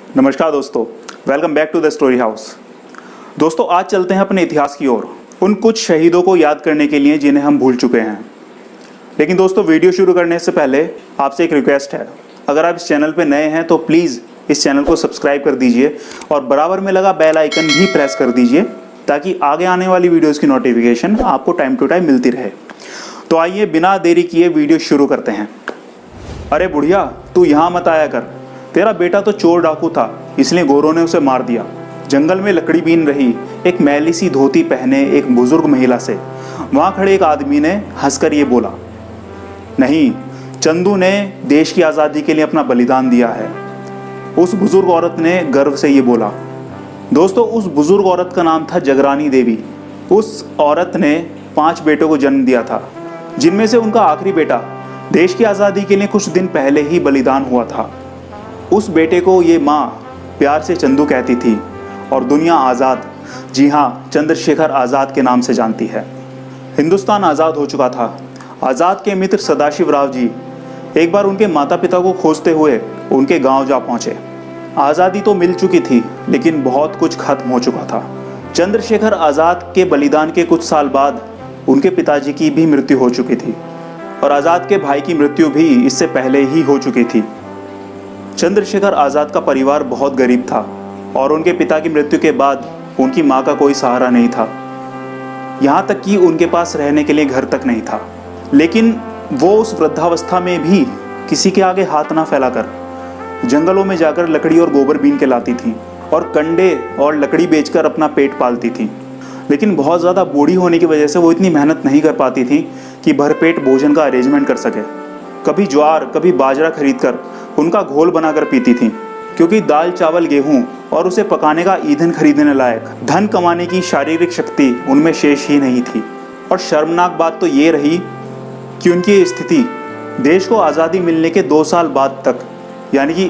नमस्कार दोस्तों, welcome back to the story house. दोस्तों, आज चलते हैं अपने इतिहास की ओर, उन कुछ शहीदों को याद करने के लिए जिन्हें हम भूल चुके हैं। लेकिन दोस्तों, वीडियो शुरू करने से पहले आपसे एक रिक्वेस्ट है। अगर आप इस चैनल पर नए हैं तो प्लीज़ इस चैनल को सब्सक्राइब कर दीजिए और बराबर में लगा बेल आइकन भी प्रेस कर दीजिए ताकि आगे आने वाली वीडियोज़ की नोटिफिकेशन आपको टाइम टू टाइम मिलती रहे। तो आइए बिना देरी किए वीडियो शुरू करते हैं। अरे बुढ़िया, तू यहाँ मत आया कर, तेरा बेटा तो चोर डाकू था, इसलिए गोरों ने उसे मार दिया। जंगल में लकड़ी बीन रही एक मैली सी धोती पहने एक बुजुर्ग महिला से वहां खड़े एक आदमी ने हंसकर ये बोला, नहीं, चंदू ने देश की आज़ादी के लिए अपना बलिदान दिया है। उस बुजुर्ग औरत ने गर्व से ये बोला। दोस्तों, उस बुजुर्ग औरत का नाम था जगरानी देवी। उस औरत ने 5 बेटों को जन्म दिया था, जिनमें से उनका आखिरी बेटा देश की आज़ादी के लिए कुछ दिन पहले ही बलिदान हुआ था। उस बेटे को ये माँ प्यार से चंदू कहती थी और दुनिया आज़ाद, जी हाँ, चंद्रशेखर आज़ाद के नाम से जानती है। हिंदुस्तान आज़ाद हो चुका था। आज़ाद के मित्र सदाशिव राव जी एक बार उनके माता पिता को खोजते हुए उनके गांव जा पहुँचे। आज़ादी तो मिल चुकी थी, लेकिन बहुत कुछ खत्म हो चुका था। चंद्रशेखर आज़ाद के बलिदान के कुछ साल बाद उनके पिताजी की भी मृत्यु हो चुकी थी और आज़ाद के भाई की मृत्यु भी इससे पहले ही हो चुकी थी। चंद्रशेखर आज़ाद का परिवार बहुत गरीब था और उनके पिता की मृत्यु के बाद उनकी माँ का कोई सहारा नहीं था। यहाँ तक कि उनके पास रहने के लिए घर तक नहीं था। लेकिन वो उस वृद्धावस्था में भी किसी के आगे हाथ ना फैलाकर जंगलों में जाकर लकड़ी और गोबर बीन के लाती थी और कंडे और लकड़ी बेचकर अपना पेट पालती थी। लेकिन बहुत ज़्यादा बूढ़ी होने की वजह से वो इतनी मेहनत नहीं कर पाती थी कि भरपेट भोजन का अरेंजमेंट कर सके। कभी ज्वार, कभी बाजरा खरीदकर उनका घोल बनाकर पीती थी, क्योंकि दाल, चावल, गेहूं और उसे पकाने का ईंधन खरीदने लायक धन कमाने की शारीरिक शक्ति उनमें शेष ही नहीं थी। और शर्मनाक बात तो ये रही कि उनकी ये स्थिति देश को आज़ादी मिलने के 2 साल बाद तक, यानी कि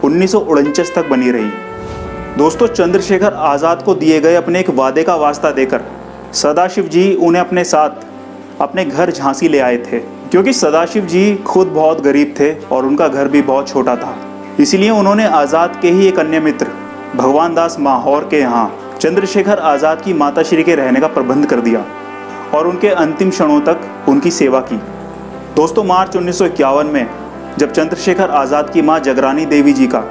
1949 तक बनी रही। दोस्तों, चंद्रशेखर आज़ाद को दिए गए अपने एक वादे का वास्ता देकर सदाशिव जी उन्हें अपने साथ अपने घर झांसी ले आए थे, क्योंकि सदाशिव जी खुद बहुत गरीब थे और उनका घर भी बहुत छोटा था। इसलिए उन्होंने आज़ाद के ही एक अन्य मित्र भगवान दास माहौर के यहाँ चंद्रशेखर आज़ाद की माताश्री के रहने का प्रबंध कर दिया और उनके अंतिम क्षणों तक उनकी सेवा की। दोस्तों, मार्च 1951 में जब चंद्रशेखर आज़ाद की माँ जगरानी देवी जी का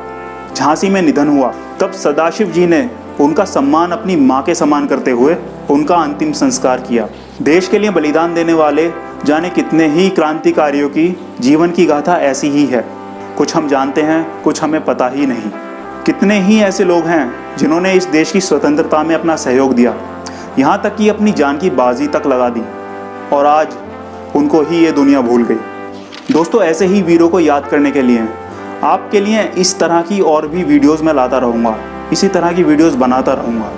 झांसी में निधन हुआ, तब सदाशिव जी ने उनका सम्मान अपनी माँ के समान करते हुए उनका अंतिम संस्कार किया। देश के लिए बलिदान देने वाले जाने कितने ही क्रांतिकारियों की जीवन की गाथा ऐसी ही है। कुछ हम जानते हैं, कुछ हमें पता ही नहीं। कितने ही ऐसे लोग हैं जिन्होंने इस देश की स्वतंत्रता में अपना सहयोग दिया, यहाँ तक कि अपनी जान की बाजी तक लगा दी, और आज उनको ही ये दुनिया भूल गई। दोस्तों, ऐसे ही वीरों को याद करने के लिए आपके लिए इस तरह की और भी वीडियोज़ मैं लाता रहूँगा, इसी तरह की वीडियोज़ बनाता रहूँगा।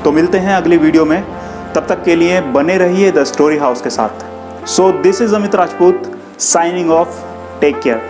तो मिलते हैं अगली वीडियो में, तब तक के लिए बने रहिए द स्टोरी हाउस के साथ। So this is Amit Rajput signing off. Take care.